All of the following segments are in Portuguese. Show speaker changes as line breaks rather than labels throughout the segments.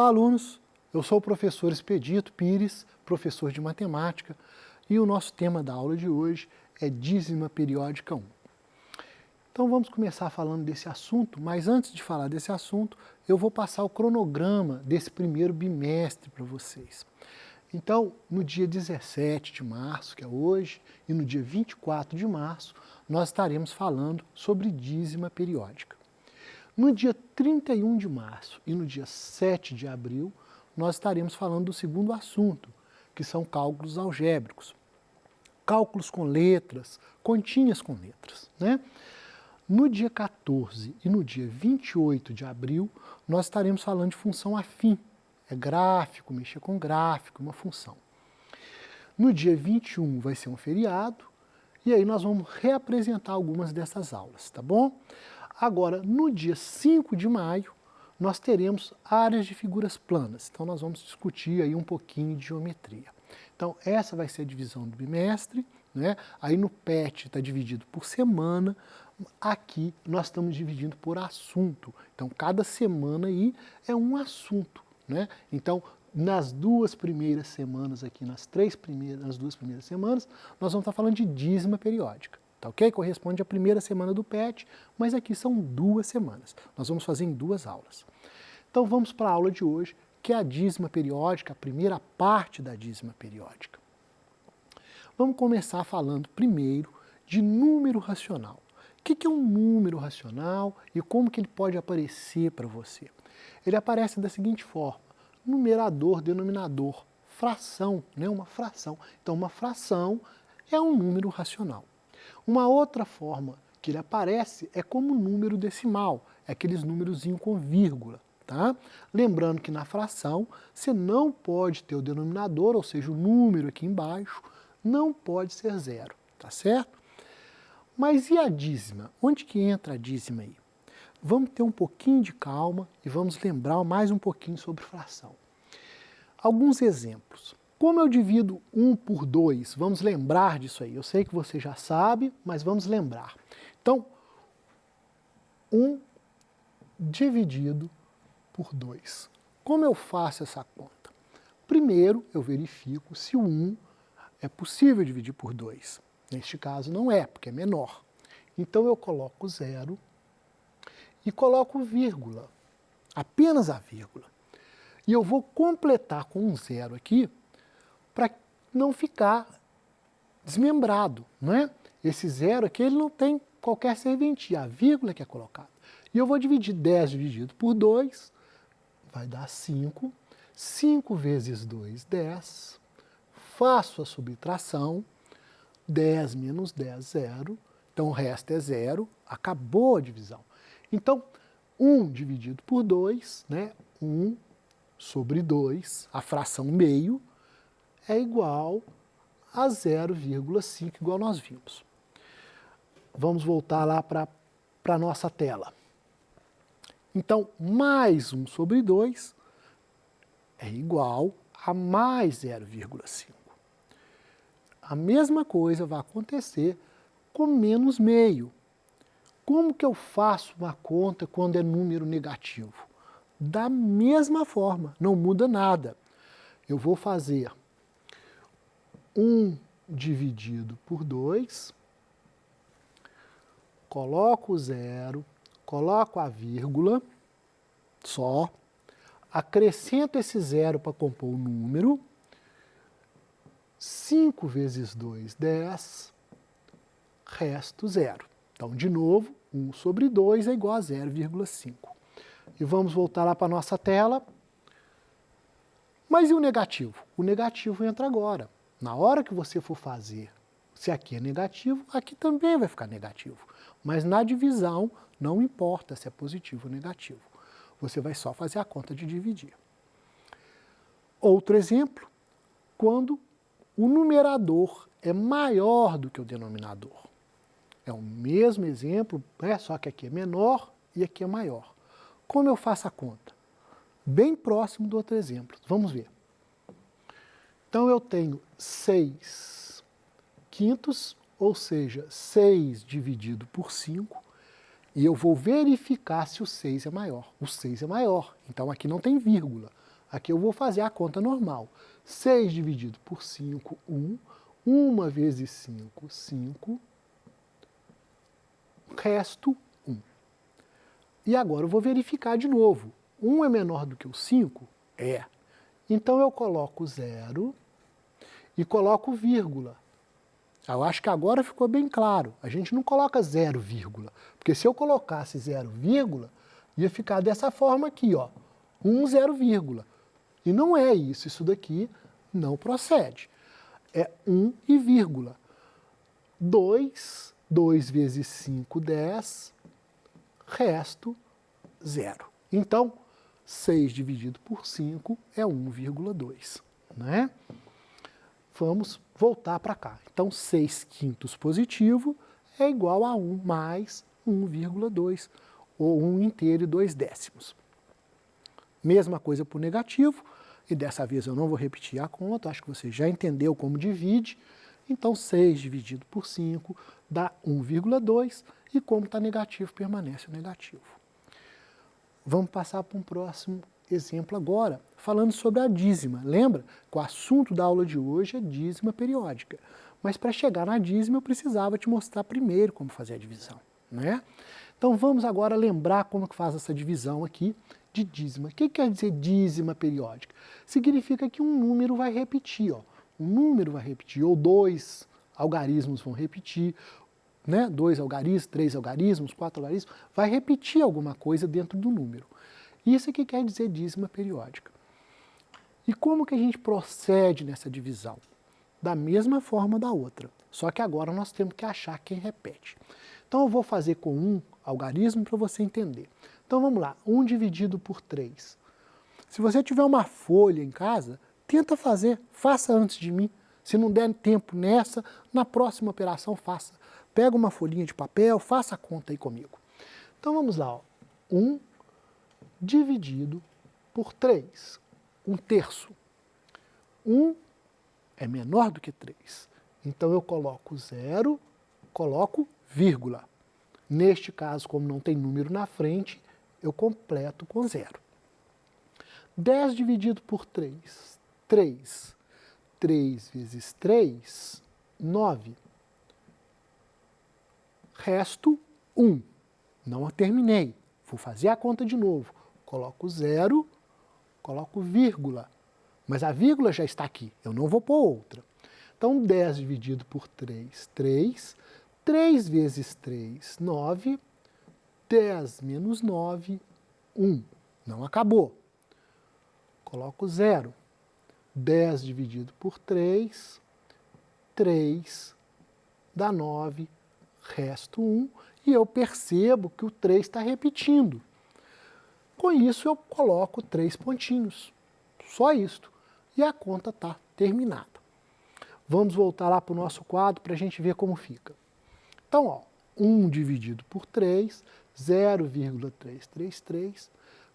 Olá, alunos! Eu sou o professor Expedito Pires, professor de matemática, e o nosso tema da aula de hoje é dízima periódica 1. Então vamos começar falando desse assunto, mas antes de falar desse assunto, eu vou passar o cronograma desse primeiro bimestre para vocês. Então, no dia 17 de março, que é hoje, e no dia 24 de março, nós estaremos falando sobre dízima periódica. No dia 31 de março e no dia 7 de abril, nós estaremos falando do segundo assunto, que são cálculos algébricos. Cálculos com letras, continhas com letras, né? No dia 14 e no dia 28 de abril, nós estaremos falando de função afim. É gráfico, mexer com gráfico, uma função. No dia 21 vai ser um feriado, e aí nós vamos reapresentar algumas dessas aulas, tá bom? Agora, no dia 5 de maio, nós teremos áreas de figuras planas. Então, nós vamos discutir aí um pouquinho de geometria. Então, essa vai ser a divisão do bimestre, né? Aí no PET está dividido por semana, aqui nós estamos dividindo por assunto. Então, cada semana aí é um assunto, né? Então, nas duas primeiras semanas aqui, nas duas primeiras semanas, nós vamos estar falando de dízima periódica. Tá ok? Corresponde à primeira semana do PET, mas aqui são 2 semanas. Nós vamos fazer em 2 aulas. Então vamos para a aula de hoje, que é a dízima periódica, a primeira parte da dízima periódica. Vamos começar falando primeiro de número racional. O que é um número racional e como que ele pode aparecer para você? Ele aparece da seguinte forma: numerador, denominador, fração, né? Uma fração. Então uma fração é um número racional. Uma outra forma que ele aparece é como número decimal, é aqueles númerozinhos com vírgula, tá? Lembrando que na fração você não pode ter o denominador, ou seja, o número aqui embaixo, não pode ser 0, tá certo? Mas e a dízima? Onde que entra a dízima aí? Vamos ter um pouquinho de calma e vamos lembrar mais um pouquinho sobre fração. Alguns exemplos. Como eu divido 1 por 2? Vamos lembrar disso aí. Eu sei que você já sabe, mas vamos lembrar. Então, 1 dividido por 2. Como eu faço essa conta? Primeiro, eu verifico se o 1 é possível dividir por 2. Neste caso, não é, porque é menor. Então, eu coloco 0 e coloco vírgula, apenas a vírgula. E eu vou completar com um 0 aqui, para não ficar desmembrado, não é? Esse 0 aqui, ele não tem qualquer serventia, a vírgula que é colocada. E eu vou dividir 10 dividido por 2, vai dar 5. 5 vezes 2, 10. Faço a subtração, 10 menos 10, 0. Então o resto é 0, acabou a divisão. Então, 1 dividido por 2, né? 1 sobre 2, a fração meio, é igual a 0,5, igual nós vimos. Vamos voltar lá para a nossa tela. Então, mais 1 sobre 2 é igual a mais 0,5. A mesma coisa vai acontecer com menos meio. Como que eu faço uma conta quando é número negativo? Da mesma forma, não muda nada. Eu vou fazer 1 dividido por 2, coloco o 0, coloco a vírgula, só, acrescento esse 0 para compor o número, 5 vezes 2, 10, resto 0. Então, de novo, 1 sobre 2 é igual a 0,5. E vamos voltar lá para a nossa tela. Mas e o negativo? O negativo entra agora. Na hora que você for fazer, se aqui é negativo, aqui também vai ficar negativo. Mas na divisão, não importa se é positivo ou negativo. Você vai só fazer a conta de dividir. Outro exemplo, quando o numerador é maior do que o denominador. É o mesmo exemplo, só que aqui é menor e aqui é maior. Como eu faço a conta? Bem próximo do outro exemplo. Vamos ver. Então, eu tenho 6 quintos, ou seja, 6 dividido por 5, e eu vou verificar se o 6 é maior. O 6 é maior, então aqui não tem vírgula. Aqui eu vou fazer a conta normal. 6 dividido por 5, 1. 1 vezes 5, 5. Resto, 1. E agora eu vou verificar de novo. 1 é menor do que o 5? É. Então eu coloco 0 e coloco vírgula. Eu acho que agora ficou bem claro. A gente não coloca 0, vírgula. Porque se eu colocasse 0, vírgula, ia ficar dessa forma aqui, ó. 1, 0, vírgula. E não é isso. Isso daqui não procede. É 1 e vírgula. 2, 2 vezes 5, 10. Resto, 0. Então, 6 dividido por 5 é 1,2, né? Vamos voltar para cá. Então, 6 quintos positivo é igual a 1 mais 1,2, ou 1 inteiro e 2 décimos. Mesma coisa para o negativo, e dessa vez eu não vou repetir a conta, acho que você já entendeu como divide. Então, 6 dividido por 5 dá 1,2, e como está negativo, permanece o negativo. Vamos passar para um próximo exemplo agora, falando sobre a dízima. Lembra que o assunto da aula de hoje é dízima periódica. Mas para chegar na dízima eu precisava te mostrar primeiro como fazer a divisão, né? Então vamos agora lembrar como que faz essa divisão aqui de dízima. O que quer dizer dízima periódica? Significa que um número vai repetir, ó. Um número vai repetir, ou 2 algarismos vão repetir, né? 2 algarismos, 3 algarismos, 4 algarismos, vai repetir alguma coisa dentro do número. Isso aqui quer dizer dízima periódica. E como que a gente procede nessa divisão? Da mesma forma da outra, só que agora nós temos que achar quem repete. Então eu vou fazer com um algarismo para você entender. Então vamos lá, 1 dividido por 3. Se você tiver uma folha em casa, tenta fazer, faça antes de mim. Se não der tempo nessa, na próxima operação faça. Pega uma folhinha de papel, faça a conta aí comigo. Então vamos lá, ó. 1 dividido por 3, 1/3. 1 é menor do que 3. Então eu coloco 0, coloco vírgula. Neste caso, como não tem número na frente, eu completo com 0. 10 dividido por 3, 3. 3 vezes 3, 9. Resto, 1. Não terminei. Vou fazer a conta de novo. Coloco 0, coloco vírgula. Mas a vírgula já está aqui, eu não vou pôr outra. Então, 10 dividido por 3, 3. 3 vezes 3, 9. 10 menos 9, 1. Não acabou. Coloco 0. 10 dividido por 3, 3 dá 9, resto 1. E eu percebo que o 3 está repetindo. Com isso, eu coloco 3 pontinhos. Só isto. E a conta está terminada. Vamos voltar lá para o nosso quadro para a gente ver como fica. Então, ó, 1 dividido por 3, 0,333,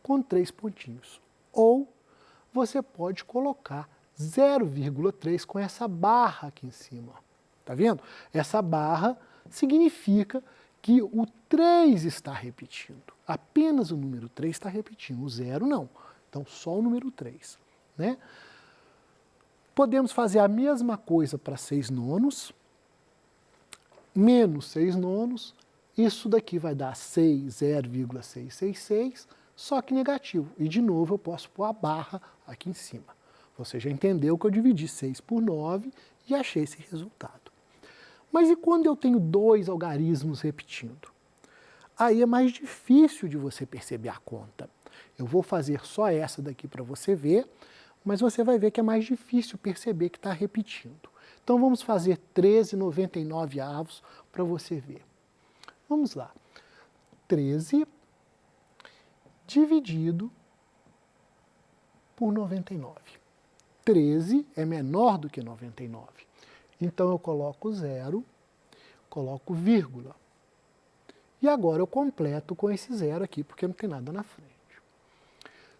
com 3 pontinhos. Ou você pode colocar 0,3 com essa barra aqui em cima. Tá vendo? Essa barra significa que o 3 está repetindo. Apenas o número 3 está repetindo, o 0 não. Então, só o número 3, né? Podemos fazer a mesma coisa para 6 nonos, menos 6 nonos, isso daqui vai dar 0,666, só que negativo. E de novo eu posso pôr a barra aqui em cima. Você já entendeu que eu dividi 6 por 9 e achei esse resultado. Mas e quando eu tenho 2 algarismos repetindo? Aí é mais difícil de você perceber a conta. Eu vou fazer só essa daqui para você ver, mas você vai ver que é mais difícil perceber que está repetindo. Então vamos fazer 13,99 avos para você ver. Vamos lá. 13 dividido por 99. 13 é menor do que 99. Então eu coloco 0, coloco vírgula. E agora eu completo com esse 0 aqui, porque não tem nada na frente.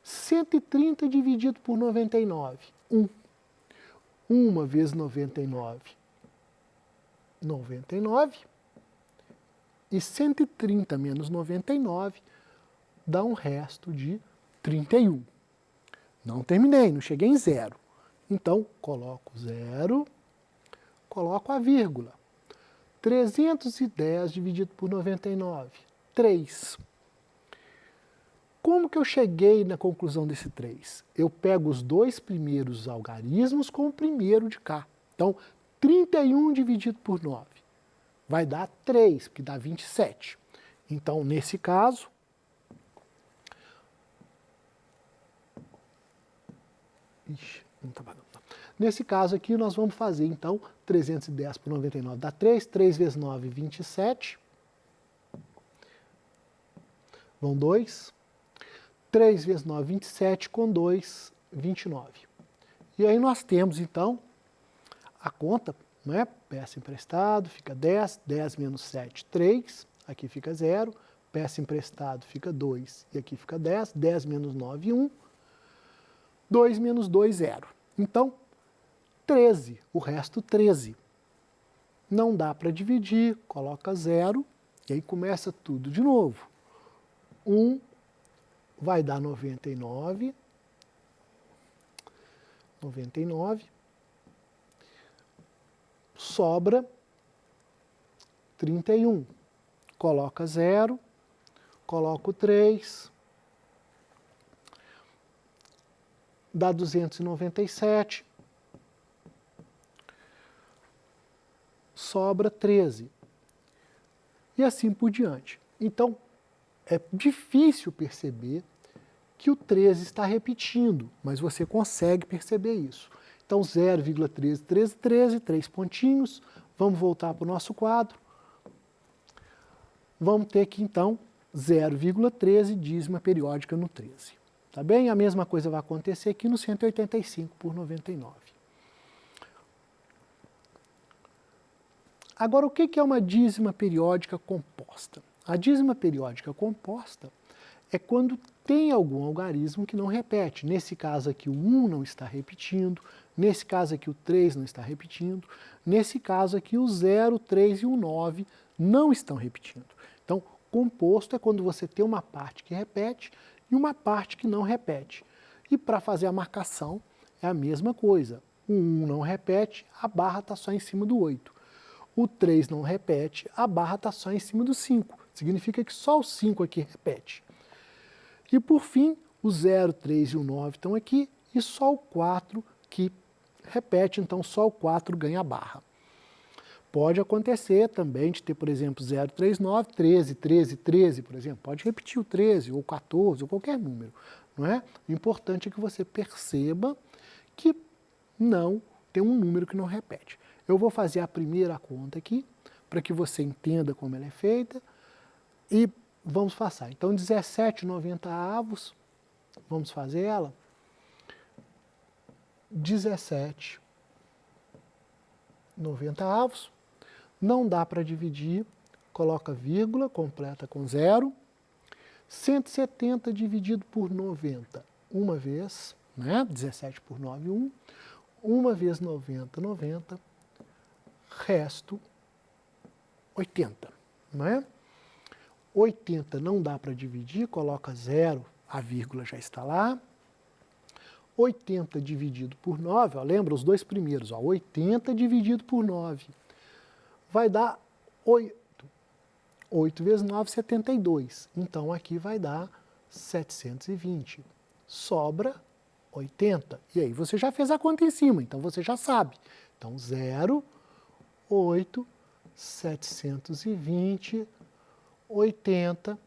130 dividido por 99, 1. 1 vezes 99, 99. E 130 menos 99 dá um resto de 31. Não terminei, não cheguei em zero. Então, coloco zero, coloco a vírgula. 310 dividido por 99, 3. Como que eu cheguei na conclusão desse 3? Eu pego os dois primeiros algarismos com o primeiro de cá. Então, 31 dividido por 9 vai dar 3, porque dá 27. Então, nesse caso, não tá pagando. Nesse caso aqui, nós vamos fazer, então, 310 por 99 dá 3, 3 vezes 9, 27. Vão 2. 3 vezes 9, 27, com 2, 29. E aí nós temos, então, a conta, né? Peça emprestado, fica 10, 10 menos 7, 3, aqui fica 0, peça emprestado fica 2, e aqui fica 10, 10 menos 9, 1, 2 menos 2, 0. Então, 13, o resto 13. Não dá para dividir, coloca 0, e aí começa tudo de novo. 1 vai dar 99, 99, sobra 31. Coloca 0, coloca o 3, dá 297, sobra 13. E assim por diante. Então, é difícil perceber que o 13 está repetindo, mas você consegue perceber isso. Então, 0,13, 13, 13, 3 pontinhos. Vamos voltar para o nosso quadro. Vamos ter que, então, 0,13 dízima periódica no 13. Tá bem? A mesma coisa vai acontecer aqui no 185 por 99. Agora, o que é uma dízima periódica composta? A dízima periódica composta é quando tem algum algarismo que não repete. Nesse caso aqui o 1 não está repetindo, nesse caso aqui o 3 não está repetindo, nesse caso aqui o 0, o 3 e o 9 não estão repetindo. Então, composto é quando você tem uma parte que repete e uma parte que não repete. E para fazer a marcação é a mesma coisa. O 1 não repete, a barra está só em cima do 8. O 3 não repete, a barra está só em cima do 5. Significa que só o 5 aqui repete. E por fim, o 0, 3 e o 9 estão aqui, e só o 4 que repete, então só o 4 ganha a barra. Pode acontecer também de ter, por exemplo, 0, 3, 9, 13, 13, 13, por exemplo. Pode repetir o 13, ou 14, ou qualquer número, não é? O importante é que você perceba que não tem um número que não repete. Eu vou fazer a primeira conta aqui, para que você entenda como ela é feita, e vamos passar. Então, 17/90, vamos fazer ela. 17/90, não dá para dividir, coloca vírgula, completa com 0. 170 dividido por 90, uma vez, né? 17 por 9, 1. Uma vez 90, 90. Resto 80, não é? 80 não dá para dividir, coloca 0, a vírgula já está lá. 80 dividido por 9, ó, lembra os dois primeiros, ó, 80 dividido por 9, vai dar 8. 8 vezes 9, 72. Então, aqui vai dar 720. Sobra 80. E aí, você já fez a conta em cima, então você já sabe. Então, 0, 8, 720, 80.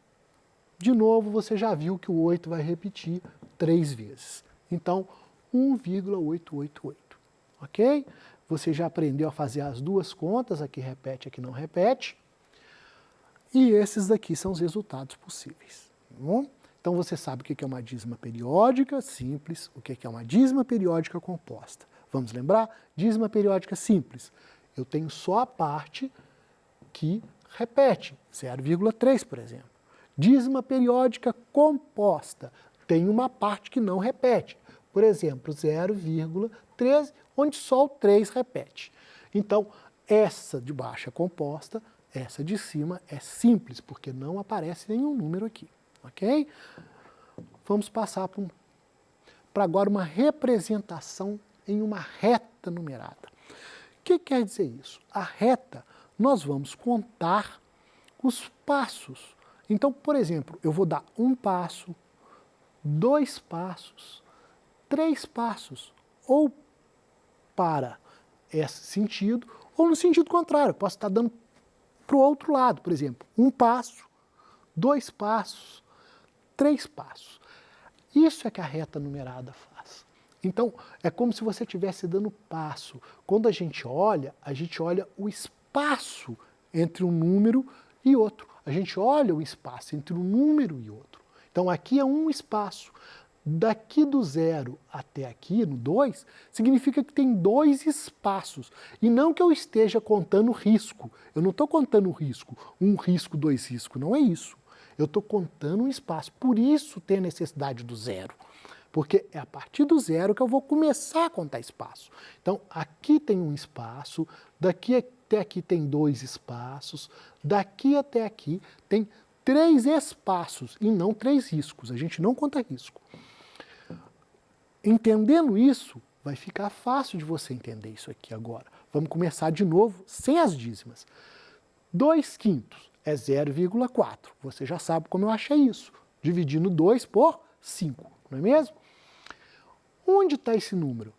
De novo, você já viu que o 8 vai repetir 3 vezes. Então, 1,888. Ok? Você já aprendeu a fazer as duas contas, aqui repete, aqui não repete. E esses daqui são os resultados possíveis. Tá bom? Então, você sabe o que é uma dízima periódica simples, o que é uma dízima periódica composta. Vamos lembrar? Dízima periódica simples. Eu tenho só a parte que repete, 0,3, por exemplo. Dízima periódica composta. Tem uma parte que não repete. Por exemplo, 0,13, onde só o 3 repete. Então, essa de baixo é composta, essa de cima é simples, porque não aparece nenhum número aqui. Ok? Vamos passar para para agora uma representação em uma reta numerada. O que quer dizer isso? A reta, nós vamos contar os passos. Então, por exemplo, eu vou dar 1 passo, 2 passos, 3 passos, ou para esse sentido, ou no sentido contrário. Eu posso estar dando para o outro lado, por exemplo, 1 passo, 2 passos, 3 passos. Isso é que a reta numerada faz. Então, é como se você estivesse dando passo. Quando a gente olha o espaço entre um número e outro. A gente olha o espaço entre um número e outro. Então, aqui é um espaço. Daqui do 0 até aqui, no 2, significa que tem 2 espaços. E não que eu esteja contando risco. Eu não estou contando risco. 1 risco, 2 riscos. Não é isso. Eu estou contando um espaço. Por isso tem a necessidade do 0. Porque é a partir do 0 que eu vou começar a contar espaço. Então, aqui tem um espaço, daqui até aqui tem 2 espaços, daqui até aqui tem 3 espaços e não 3 riscos. A gente não conta risco. Entendendo isso, vai ficar fácil de você entender isso aqui agora. Vamos começar de novo, sem as dízimas. 2/5 é 0,4. Você já sabe como eu achei isso. Dividindo 2 por 5, não é mesmo? Onde está esse número?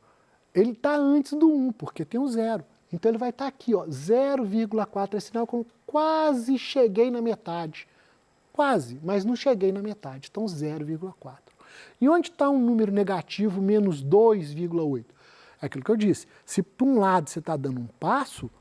Ele está antes do 1, porque tem um 0. Então ele vai estar aqui, ó, 0,4 é sinal que eu quase cheguei na metade. Quase, mas não cheguei na metade. Então 0,4. E onde está um número negativo, menos 2,8? É aquilo que eu disse. Se por um lado você está dando um passo,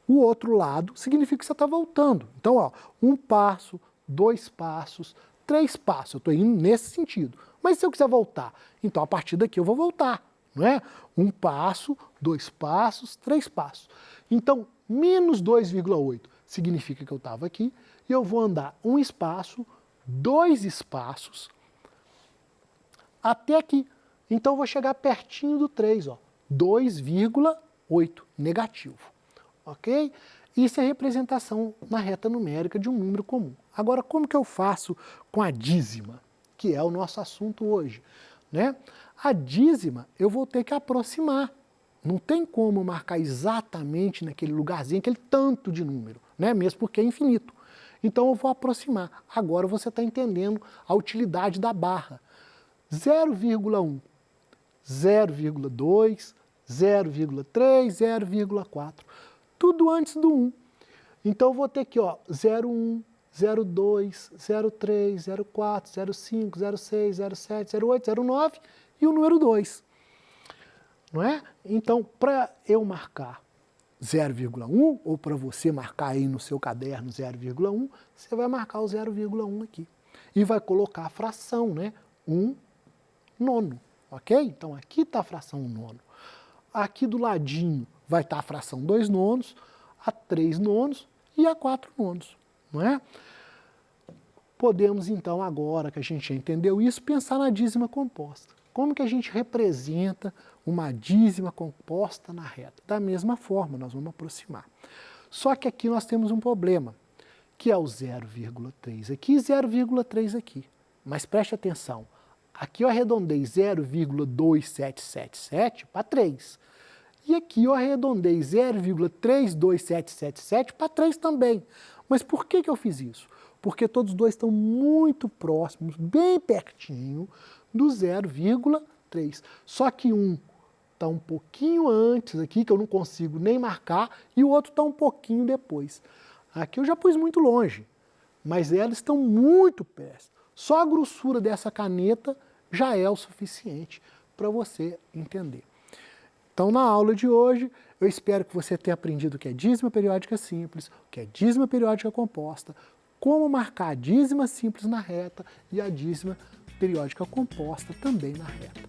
o outro lado significa que você está voltando. Então, ó, 1 passo, 2 passos, 3 passos. Eu estou indo nesse sentido. Mas se eu quiser voltar, então a partir daqui eu vou voltar, não é? 1 passo, 2 passos, 3 passos. Então, menos 2,8 significa que eu estava aqui e eu vou andar 1 espaço, 2 espaços, até aqui. Então eu vou chegar pertinho do 3, ó, 2,8, negativo. Ok? Isso é representação na reta numérica de um número comum. Agora, como que eu faço com a dízima, que é o nosso assunto hoje, né? A dízima eu vou ter que aproximar. Não tem como marcar exatamente naquele lugarzinho, aquele tanto de número, né? Mesmo porque é infinito. Então eu vou aproximar. Agora você está entendendo a utilidade da barra. 0,1, 0,2, 0,3, 0,4. Tudo antes do 1. Então eu vou ter aqui, ó, 0,1, 0,2, 0,3, 0,4, 0,5, 0,6, 0,7, 0,8, 0,9 e o número 2. Não é? Então, para eu marcar 0,1, ou para você marcar aí no seu caderno 0,1, você vai marcar o 0,1 aqui. E vai colocar a fração, né? 1 nono, ok? Então aqui está a fração 1 nono. Aqui do ladinho vai estar a fração 2 nonos, a 3 nonos e a 4 nonos, não é? Podemos então, agora que a gente já entendeu isso, pensar na dízima composta. Como que a gente representa uma dízima composta na reta? Da mesma forma, nós vamos aproximar. Só que aqui nós temos um problema, que é o 0,3 aqui e 0,3 aqui. Mas preste atenção, aqui eu arredondei 0,2777 para 3. E aqui eu arredondei 0,32777 para 3 também. Mas por que eu fiz isso? Porque todos dois estão muito próximos, bem pertinho do 0,3. Só que um está um pouquinho antes aqui, que eu não consigo nem marcar, e o outro está um pouquinho depois. Aqui eu já pus muito longe, mas elas estão muito perto. Só a grossura dessa caneta já é o suficiente para você entender. Então, na aula de hoje, eu espero que você tenha aprendido o que é dízima periódica simples, o que é dízima periódica composta, como marcar a dízima simples na reta e a dízima periódica composta também na reta.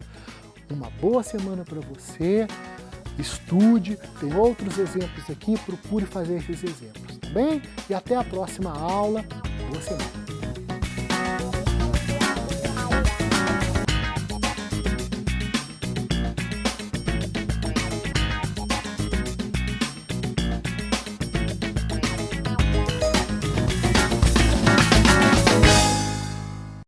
Uma boa semana para você, estude, tem outros exemplos aqui, procure fazer esses exemplos, tá bem? E até a próxima aula, boa semana.